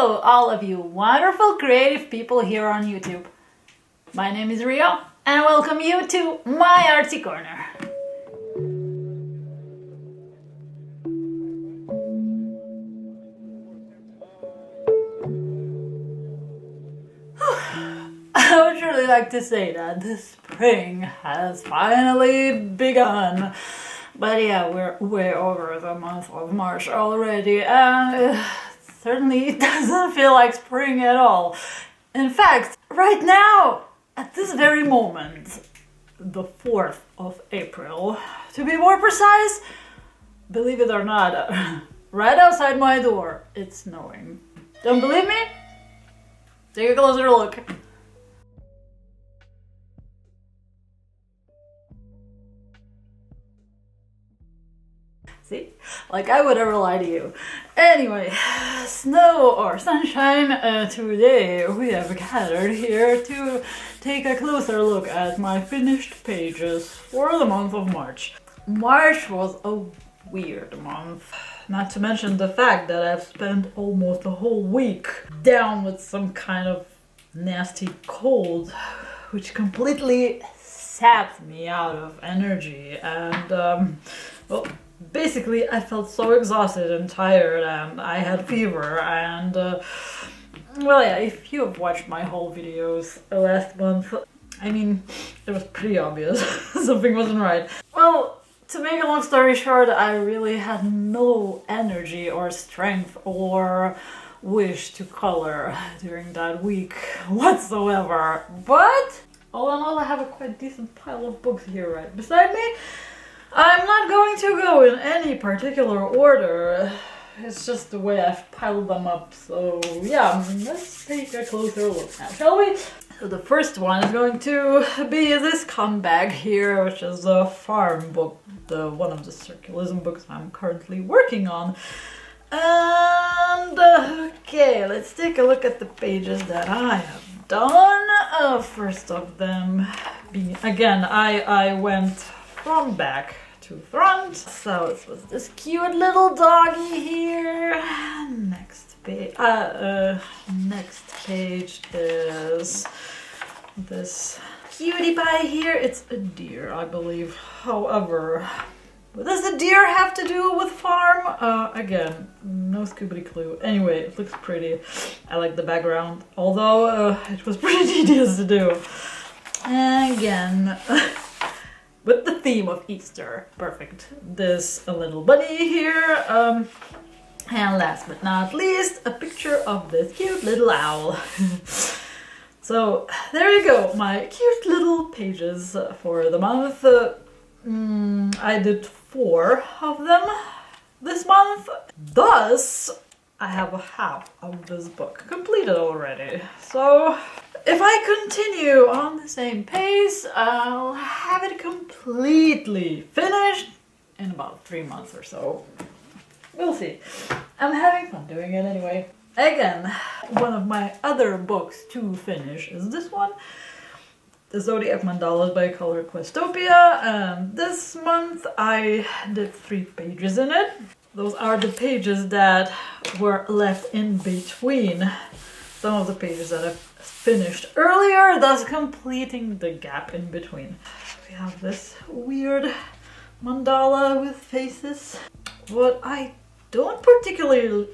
Hello, all of you wonderful creative people here on YouTube. My name is Rio, and I welcome you to my Artsy Corner. I would really like to say that the spring has finally begun. But yeah, we're way over the month of March already, and it certainly doesn't feel like spring at all. In fact, right now, at this very moment, the 4th of April, to be more precise, believe it or not, right outside my door, it's snowing. Don't believe me? Take a closer look. See? Like I would ever lie to you. Anyway, snow or sunshine, today we have gathered here to take a closer look at my finished pages for the month of March. March was a weird month. Not to mention the fact that I've spent almost a whole week down with some kind of nasty cold, which completely sapped me out of energy and, well, basically, I felt so exhausted and tired, and I had fever, and, well, yeah, if you have watched my whole videos last month, I mean, it was pretty obvious something wasn't right. Well, to make a long story short, I really had no energy or strength or wish to color during that week whatsoever, but all in all, I have a quite decent pile of books here right beside me. I'm not going to go in any particular order, it's just the way I've piled them up, so yeah, let's take a closer look now, shall we? So the first one is going to be this comeback here, which is a farm book, one of the circulism books I'm currently working on. And okay, let's take a look at the pages that I have done. First of them being, again, I went from back to front. So it was this cute little doggy here. Next page is this cutie pie here. It's a deer, I believe. However, what does the deer have to do with farm? Again, no Scooby clue. Anyway, it looks pretty. I like the background, although it was pretty tedious to do. Again, with the theme of Easter. Perfect. This a little bunny here. And last but not least, a picture of this cute little owl. So there you go, my cute little pages for the month. I did 4 of them this month. Thus, I have a half of this book completed already. So if I continue on the same pace, I'll have it completely finished in about 3 months or so. We'll see. I'm having fun doing it anyway. Again, one of my other books to finish is this one, The Zodiac Mandalas by Color Questopia, and this month I did 3 pages in it. Those are the pages that were left in between some of the pages that I've finished earlier, thus completing the gap in between. We have this weird mandala with faces. What I don't particularly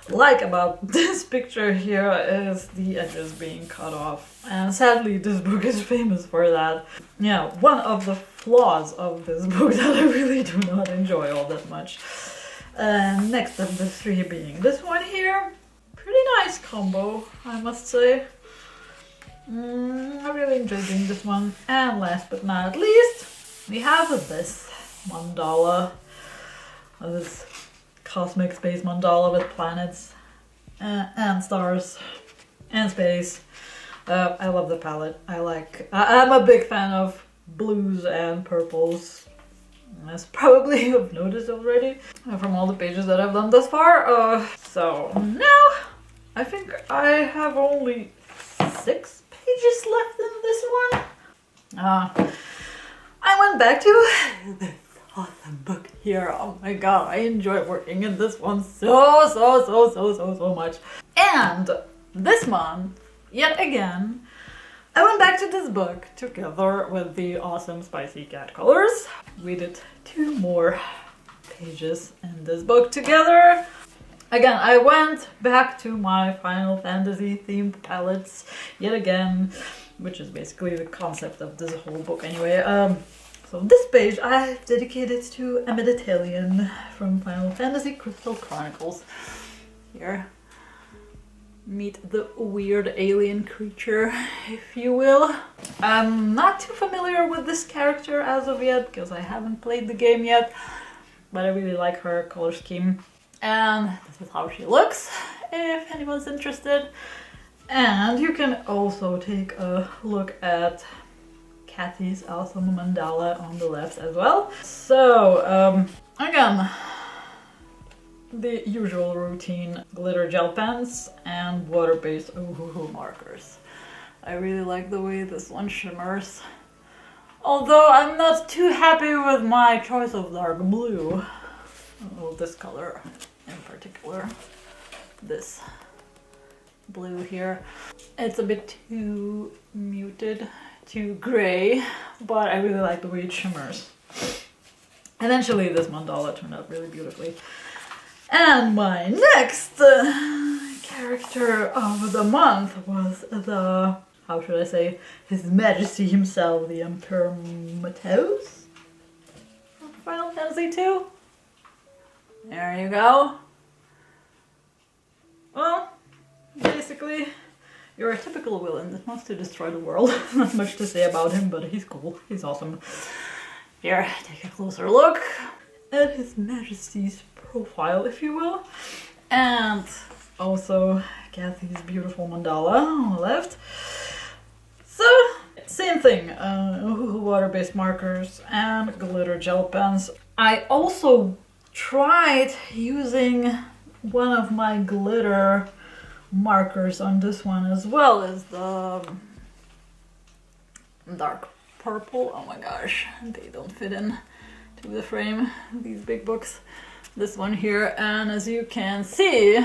like about this picture here is the edges being cut off, and sadly this book is famous for that. Yeah, one of the flaws of this book that I really do not enjoy all that much. Next of the 3 being this one here. Pretty nice combo, I must say. I really enjoyed doing this one. And last but not least, we have this mandala. This cosmic space mandala with planets and stars and space. I love the palette. I'm a big fan of blues and purples, as probably you've noticed already from all the pages that I've done thus far. So now I think I have only 6 pages left in this one. I went back to awesome book here. Oh my god, I enjoy working in this one so much. And this month, yet again, I went back to this book together with the awesome Spicy Cat colors. We did 2 more pages in this book together. Again, I went back to my Final Fantasy themed palettes yet again, which is basically the concept of this whole book anyway. So this page I've dedicated to a Mediterranean from Final Fantasy Crystal Chronicles. Here, meet the weird alien creature, if you will. I'm not too familiar with this character as of yet, because I haven't played the game yet, but I really like her color scheme. And this is how she looks, if anyone's interested. And you can also take a look at Kathy's awesome mandala on the left as well. So, again, the usual routine: glitter gel pens and water-based Ohuhu markers. I really like the way this one shimmers. Although I'm not too happy with my choice of dark blue. Oh, this color in particular. This blue here. It's a bit too muted, too gray, but I really like the way it shimmers. Eventually this mandala turned out really beautifully. And my next character of the month was the, how should I say, His Majesty himself, the Emperor Matos from Final Fantasy II. There you go. Well, basically, you're a typical villain that wants to destroy the world. Not much to say about him, but he's cool. He's awesome. Here, take a closer look at His Majesty's profile, if you will. And also Kathy's beautiful mandala on the left. So, same thing. Water-based markers and glitter gel pens. I also tried using one of my glitter markers on this one as well as the dark purple. Oh my gosh, they don't fit in to the frame, these big books. This one here, and as you can see,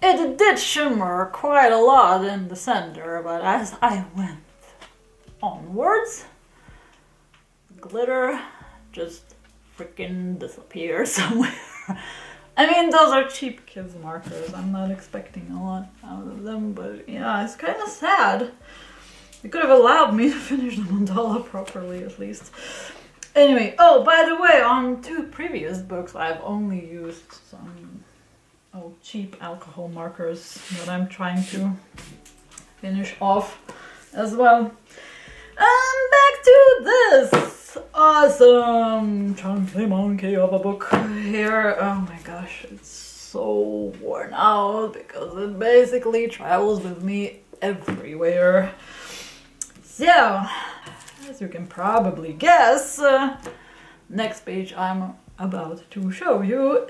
it did shimmer quite a lot in the center, but as I went onwards, glitter just freaking disappeared somewhere. I mean, those are cheap kids markers. I'm not expecting a lot out of them, but yeah, it's kind of sad. It could have allowed me to finish the mandala properly, at least. Anyway, oh, by the way, on 2 previous books, I've only used some cheap alcohol markers that I'm trying to finish off as well. And back to this awesome chunky monkey of a book here. Oh my gosh, it's so worn out because it basically travels with me everywhere. So, as you can probably guess, next page I'm about to show you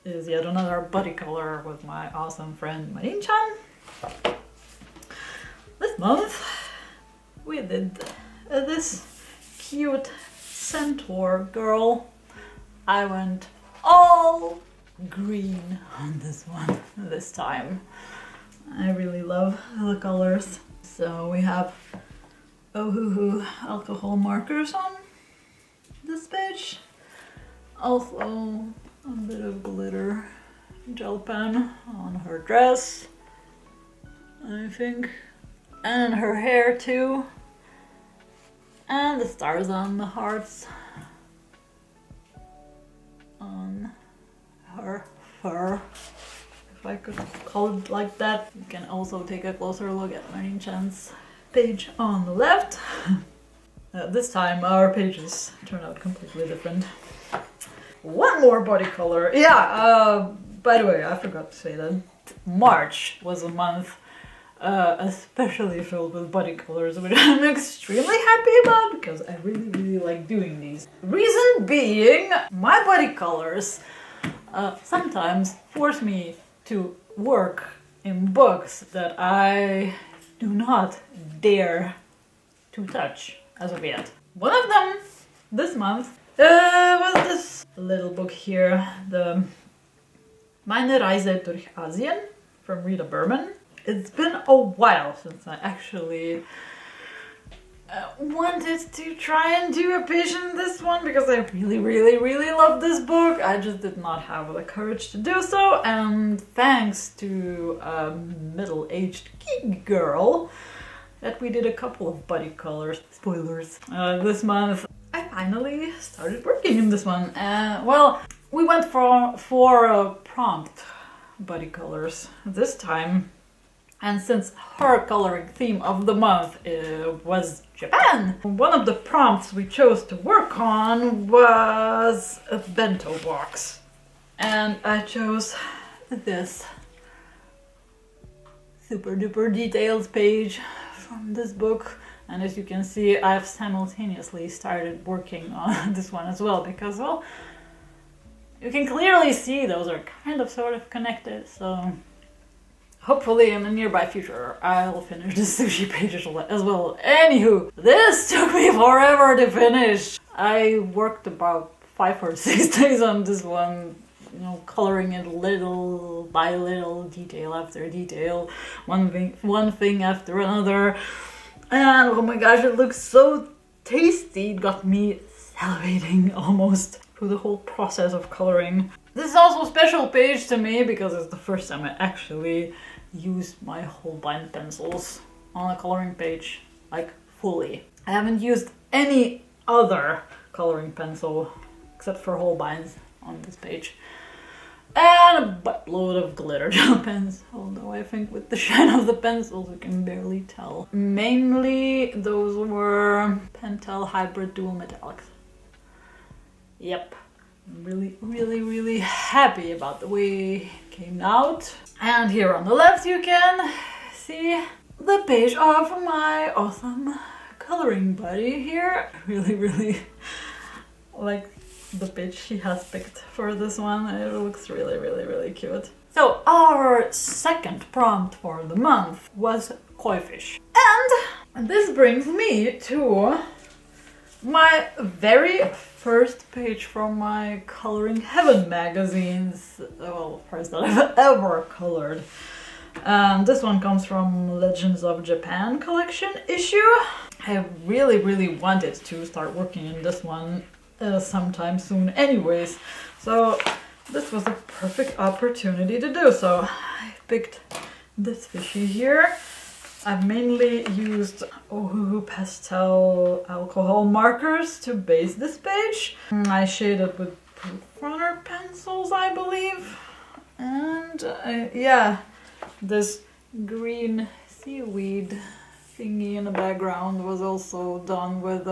is yet another buddy color with my awesome friend Marin-chan. This month we did this cute centaur girl. I went all green on this one this time. I really love the colors. So we have Ohuhu alcohol markers on this page. Also a bit of glitter gel pen on her dress, I think, and her hair too. And the stars on the hearts on her fur, if I could call it like that. You can also take a closer look at Marin-chan's page on the left. This time our pages turn out completely different. One more body color. Yeah, by the way, I forgot to say that March was a month especially filled with body colors, which I'm extremely happy about because I really like doing these. Reason being, my body colors sometimes force me to work in books that I do not dare to touch as of yet. One of them this month Was this little book here, the Meine Reise durch Asien from Rita Berman. It's been a while since I actually wanted to try and do a page in this one because I really love this book. I just did not have the courage to do so, and thanks to a middle-aged geek girl that we did a couple of buddy colors, spoilers, this month. I finally started working in this one. Well, we went for prompt buddy colors this time. And since her coloring theme of the month was Japan, one of the prompts we chose to work on was a bento box. And I chose this super duper details page from this book. And as you can see, I've simultaneously started working on this one as well because, well, you can clearly see those are kind of sort of connected, so hopefully in the nearby future I'll finish the sushi page as well. Anywho, this took me forever to finish. I worked about 5 or 6 days on this one, you know, coloring it little by little, detail after detail, one thing after another. And oh my gosh, it looks so tasty. It got me salivating almost through the whole process of coloring. This is also a special page to me because it's the first time I actually used my Holbein pencils on a coloring page, like fully. I haven't used any other coloring pencil except for Holbein's on this page. And a buttload of glitter gel pens, although I think with the shine of the pencils you can barely tell. Mainly those were Pentel Hybrid Dual Metallics. Yep, I'm really happy about the way it came out. And here on the left you can see the page of my awesome coloring buddy here. Really like the page she has picked for this one. It looks really cute. So our second prompt for the month was koi fish. And this brings me to my very first page from my Coloring Heaven magazines. Well, first that I've ever colored. This one comes from Legends of Japan collection issue. I really wanted to start working in this one sometime soon anyways, so this was a perfect opportunity to do so. I picked this fishy here. I've mainly used Ohuhu pastel alcohol markers to base this page. I shaded with proof runner pencils, I believe, and yeah, this green seaweed thingy in the background was also done with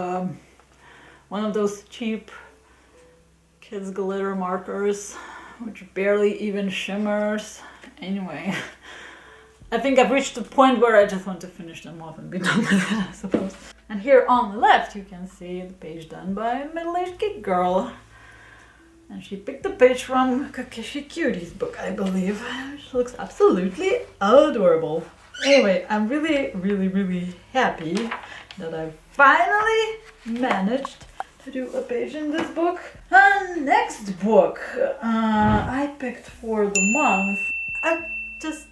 one of those cheap kids glitter markers, which barely even shimmers. Anyway, I think I've reached the point where I just want to finish them off and be done with it, I suppose. And here on the left you can see the page done by a middle-aged geek girl. And she picked the page from Kakeshi Cutie's book, I believe, which looks absolutely adorable. Anyway, I'm really happy that I finally managed to do a page in this book. Next book I picked for the month. I just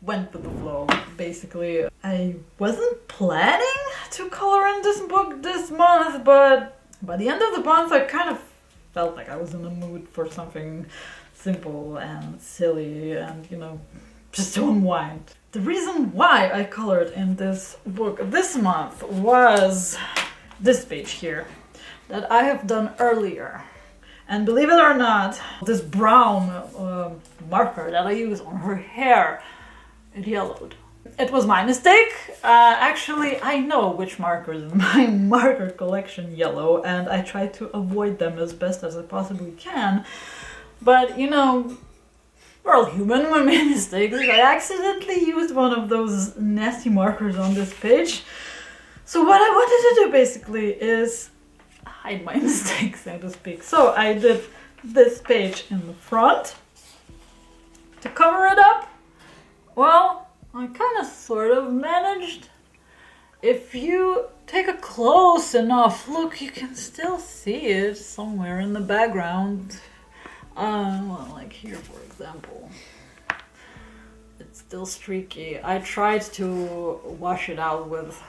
went with the flow, basically. I wasn't planning to color in this book this month, but by the end of the month I kind of felt like I was in the mood for something simple and silly and, you know, just to unwind. The reason why I colored in this book this month was this page here that I have done earlier. And believe it or not, this brown marker that I use on her hair, it yellowed. It was my mistake. Actually, I know which markers in my marker collection yellow, and I try to avoid them as best as I possibly can. But, you know, we're all human, we make mistakes. I accidentally used one of those nasty markers on this page. So what I wanted to do basically is hide my mistakes, so to speak. So I did this page in the front to cover it up. Well, I kind of sort of managed If you take a close enough look, you can still see it somewhere in the background. Well, like here, for example. It's still streaky. I tried to wash it out with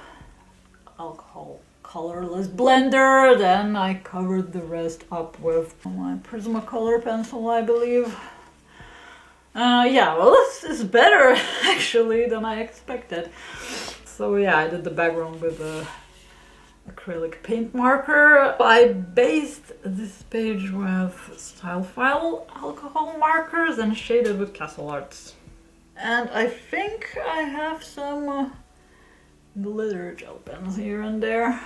alcohol colorless blender, then I covered the rest up with my Prismacolor pencil, I believe. Yeah, well, this is better actually than I expected. So yeah, I did the background with a acrylic paint marker. I based this page with Stylefile alcohol markers and shaded with Castle Arts. And I think I have some glitter gel pens here and there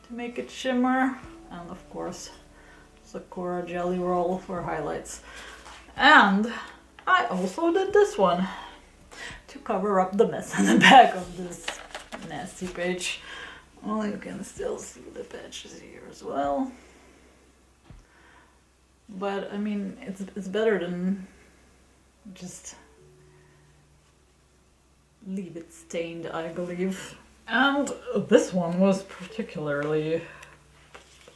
to make it shimmer. And of course, Sakura Jelly Roll for highlights. And I also did this one to cover up the mess on the back of this nasty page. Well, you can still see the patches here as well. But I mean, it's better than just leave it stained, I believe. And this one was particularly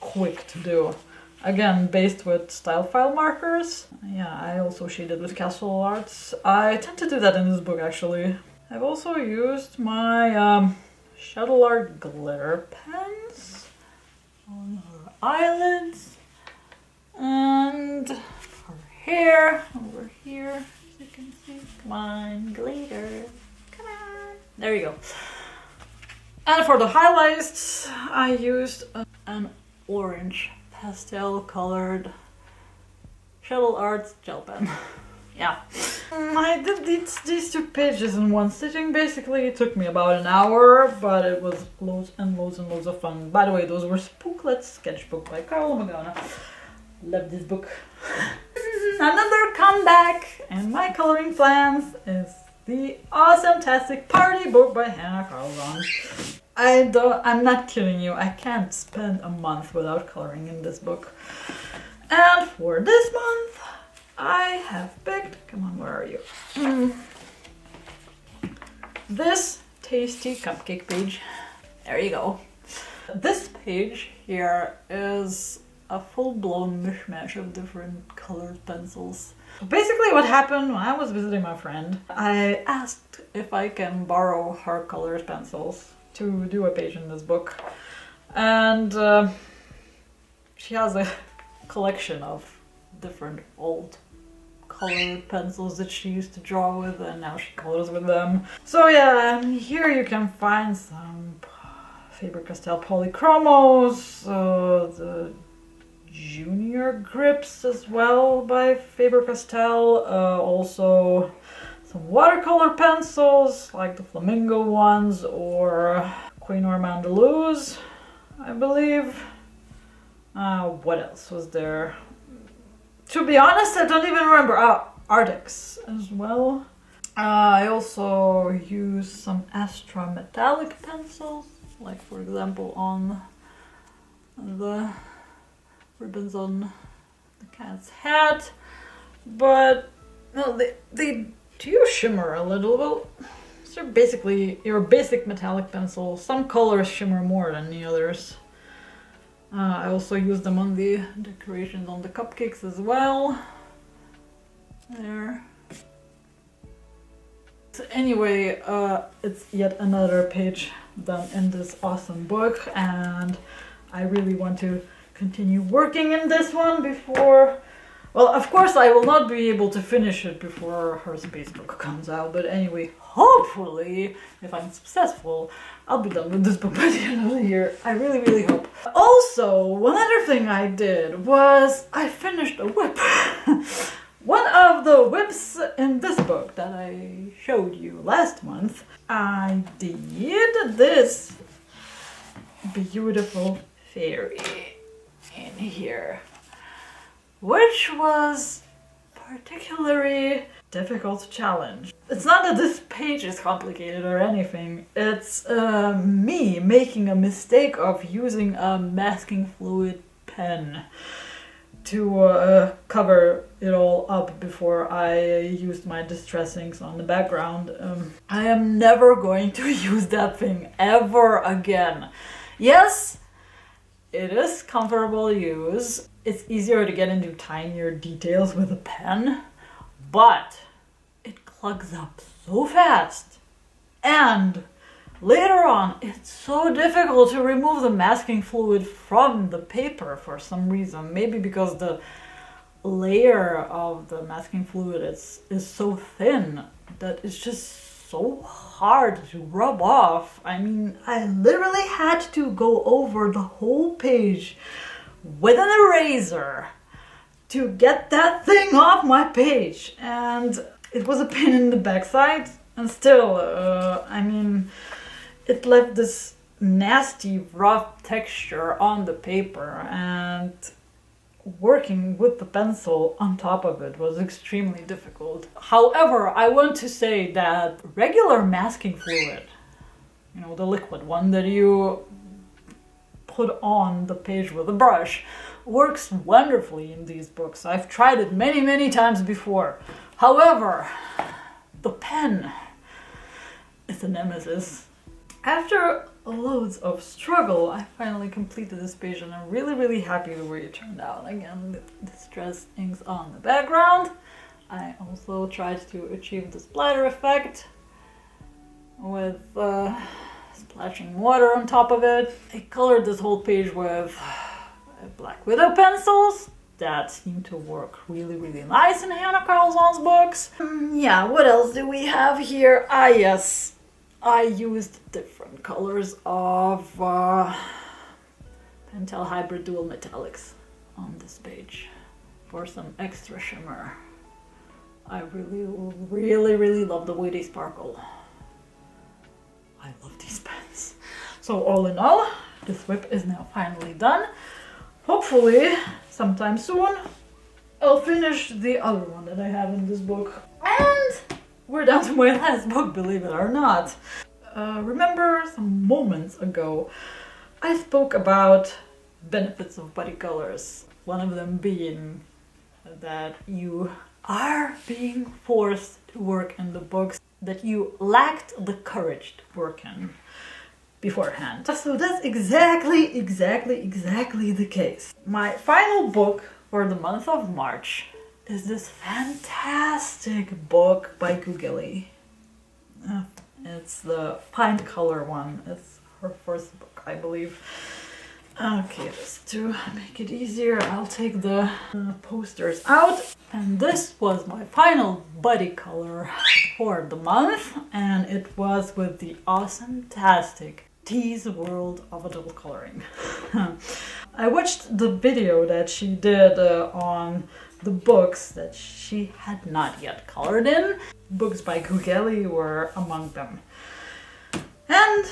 quick to do. Again, based with Stylefile markers. Yeah, I also shaded with Castle Arts. I tend to do that in this book, actually. I've also used my Shuttle Art glitter pens on her eyelids and her hair over here, as you can see. Come on, glitter. Come on. There you go. And for the highlights, I used an orange pastel colored Shuttle Arts gel pen. Yeah. I did these two pages in one sitting. Basically, it took me about an hour, but it was loads and loads and loads of fun. By the way, those were Spooklet Sketchbook by Carl Magana. Love this book. Another comeback in my coloring plans is the Awesome-tastic Party book by Hannah Carlson. I'm not kidding you, I can't spend a month without coloring in this book. And for this month, I have picked, come on, where are you? This tasty cupcake page. There you go. This page here is a full-blown mishmash of different colored pencils. Basically what happened when I was visiting my friend, I asked if I can borrow her colored pencils to do a page in this book. And she has a collection of different old colored pencils that she used to draw with, and now she colors with them. So yeah, and here you can find some Faber-Castell Polychromos, the Junior Grips as well by Faber-Castell, also some watercolor pencils like the Flamingo ones or Queen Mandalouse, I believe. What else was there? To be honest, I don't even remember. Ardex as well. I also use some Astra metallic pencils, like for example on the ribbons on the cat's hat, but well, they do shimmer a little. Well, they're basically your basic metallic pencil. Some colors shimmer more than the others. I also use them on the decorations on the cupcakes as well. There. So anyway, it's yet another page done in this awesome book, and I really want to continue working in this one before... Well, of course I will not be able to finish it before her space book comes out, but anyway, hopefully, if I'm successful, I'll be done with this book by the end of the year. I really, really hope. Also, one other thing I did was I finished a whip. One of the whips in this book that I showed you last month, I did this beautiful fairy in here, which was particularly difficult challenge. It's not that this page is complicated or anything, it's me making a mistake of using a masking fluid pen. to cover it all up before I used my distress inks on the background. I am never going to use that thing ever again. Yes, it is comfortable to use. It's easier to get into tinier details with a pen, but it clogs up so fast. And later on, it's so difficult to remove the masking fluid from the paper for some reason. Maybe because the layer of the masking fluid is so thin that it's just so hard to rub off. I mean, I literally had to go over the whole page with an eraser to get that thing off my page. And it was a pain in the backside. And still, I mean, it left this nasty, rough texture on the paper, and working with the pencil on top of it was extremely difficult. However, I want to say that regular masking fluid, you know, the liquid one that you put on the page with a brush, works wonderfully in these books. I've tried it many, many times before. However, the pen is a nemesis. After loads of struggle, I finally completed this page and I'm really, really happy the way it turned out. Again, the distress inks on the background. I also tried to achieve the splatter effect with splashing water on top of it. I colored this whole page with Black Widow pencils. That seemed to work really, really nice in Hannah Carlson's books. Yeah, what else do we have here? Ah, yes. I used different colors of Pentel Hybrid Dual Metallics on this page for some extra shimmer. I really, really, really love the way they sparkle. I love these pens. So all in all, this whip is now finally done. Hopefully, sometime soon, I'll finish the other one that I have in this book. And we're down to my last book, believe it or not. Remember some moments ago, I spoke about benefits of buddy colors. One of them being that you are being forced to work in the books that you lacked the courage to work in beforehand. So that's exactly the case. My final book for the month of March is this fantastic book by Gugeli. It's the Find Color one. It's her first book, I believe. Okay, just to make it easier, I'll take the posters out. And this was my final buddy color for the month, and it was with the awesome-tastic Tease World of Adult Coloring. I watched the video that she did on the books that she had not yet colored in. Books by Gugeli were among them. And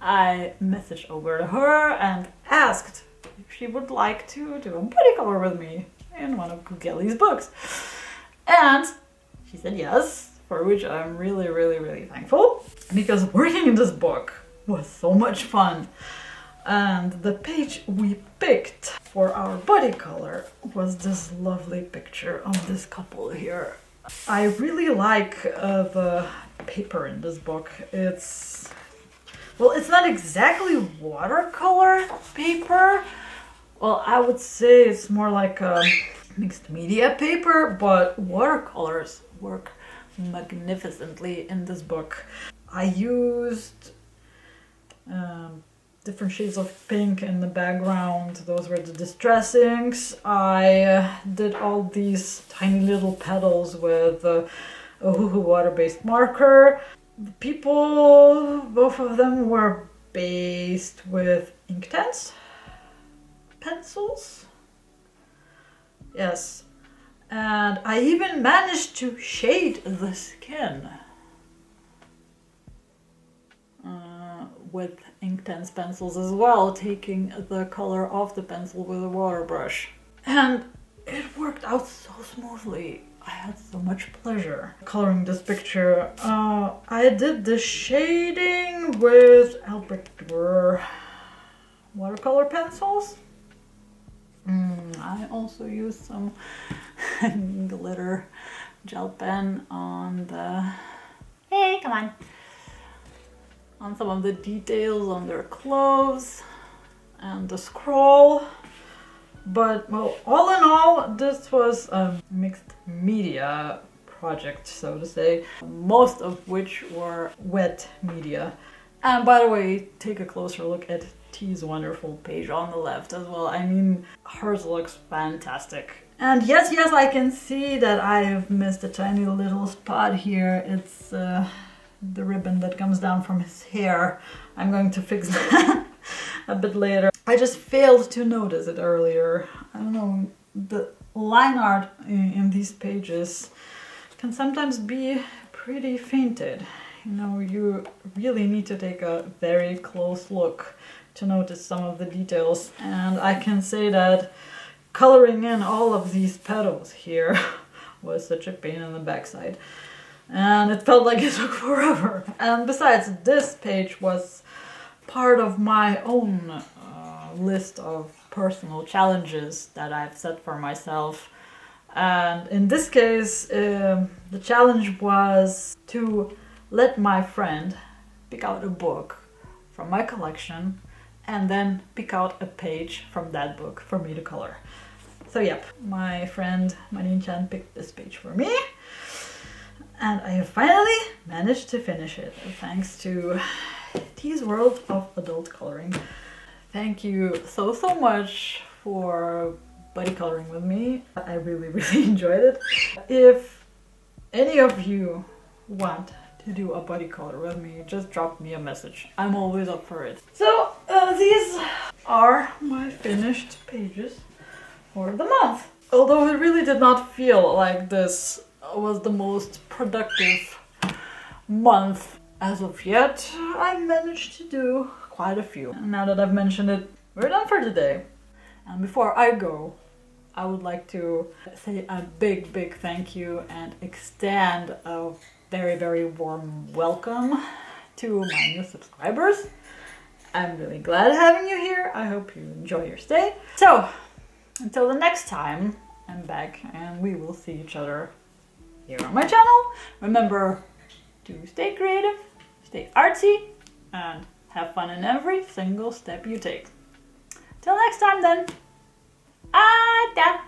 I messaged over to her and asked if she would like to do a buddy color with me in one of Gugeli's books. And she said yes, for which I'm really, really, really thankful, because working in this book was so much fun. And the page we picked for our buddy color was this lovely picture of this couple here. I really like the paper in this book. It's not exactly watercolor paper. Well, I would say it's more like a mixed media paper, but watercolors work magnificently in this book. I used different shades of pink in the background. Those were the distress inks. I did all these tiny little petals with a Ohuhu water-based marker. The people, both of them were based with Inktense pencils. Yes. And I even managed to shade the skin with Inktense pencils as well, taking the color off the pencil with a water brush. And it worked out so smoothly. I had so much pleasure coloring this picture. I did the shading with Albrecht Dürer watercolor pencils. I also used some glitter gel pen on the... Hey, come on! On some of the details on their clothes and the scroll. But, well, all in all, this was a mixed media project, so to say, most of which were wet media. And by the way, take a closer look at T's wonderful page on the left as well. I mean, hers looks fantastic. And yes, I can see that I've missed a tiny little spot here. It's the ribbon that comes down from his hair. I'm going to fix that a bit later. I just failed to notice it earlier. I don't know, the line art in these pages can sometimes be pretty fainted. You know, you really need to take a very close look to notice some of the details. And I can say that coloring in all of these petals here was such a pain in the backside. And it felt like it took forever. And besides, this page was part of my own list of personal challenges that I've set for myself. And in this case, the challenge was to let my friend pick out a book from my collection and then pick out a page from that book for me to color. So yep, my friend Marin-chan picked this page for me. And I have finally managed to finish it, thanks to T's World of Adult Coloring. Thank you so much for buddy coloring with me. I really enjoyed it. If any of you want to do a buddy color with me, just drop me a message. I'm always up for it. So these are my finished pages for the month. Although it really did not feel like this was the most productive month as of yet, I managed to do quite a few. And now that I've mentioned it, we're done for today. And before I go, I would like to say a big thank you and extend a very warm welcome to my new subscribers. I'm really glad having you here. I hope you enjoy your stay. So, until the next time, I'm back and we will see each other here on my channel. Remember to stay creative, stay artsy, and have fun in every single step you take. Till next time then. Ada!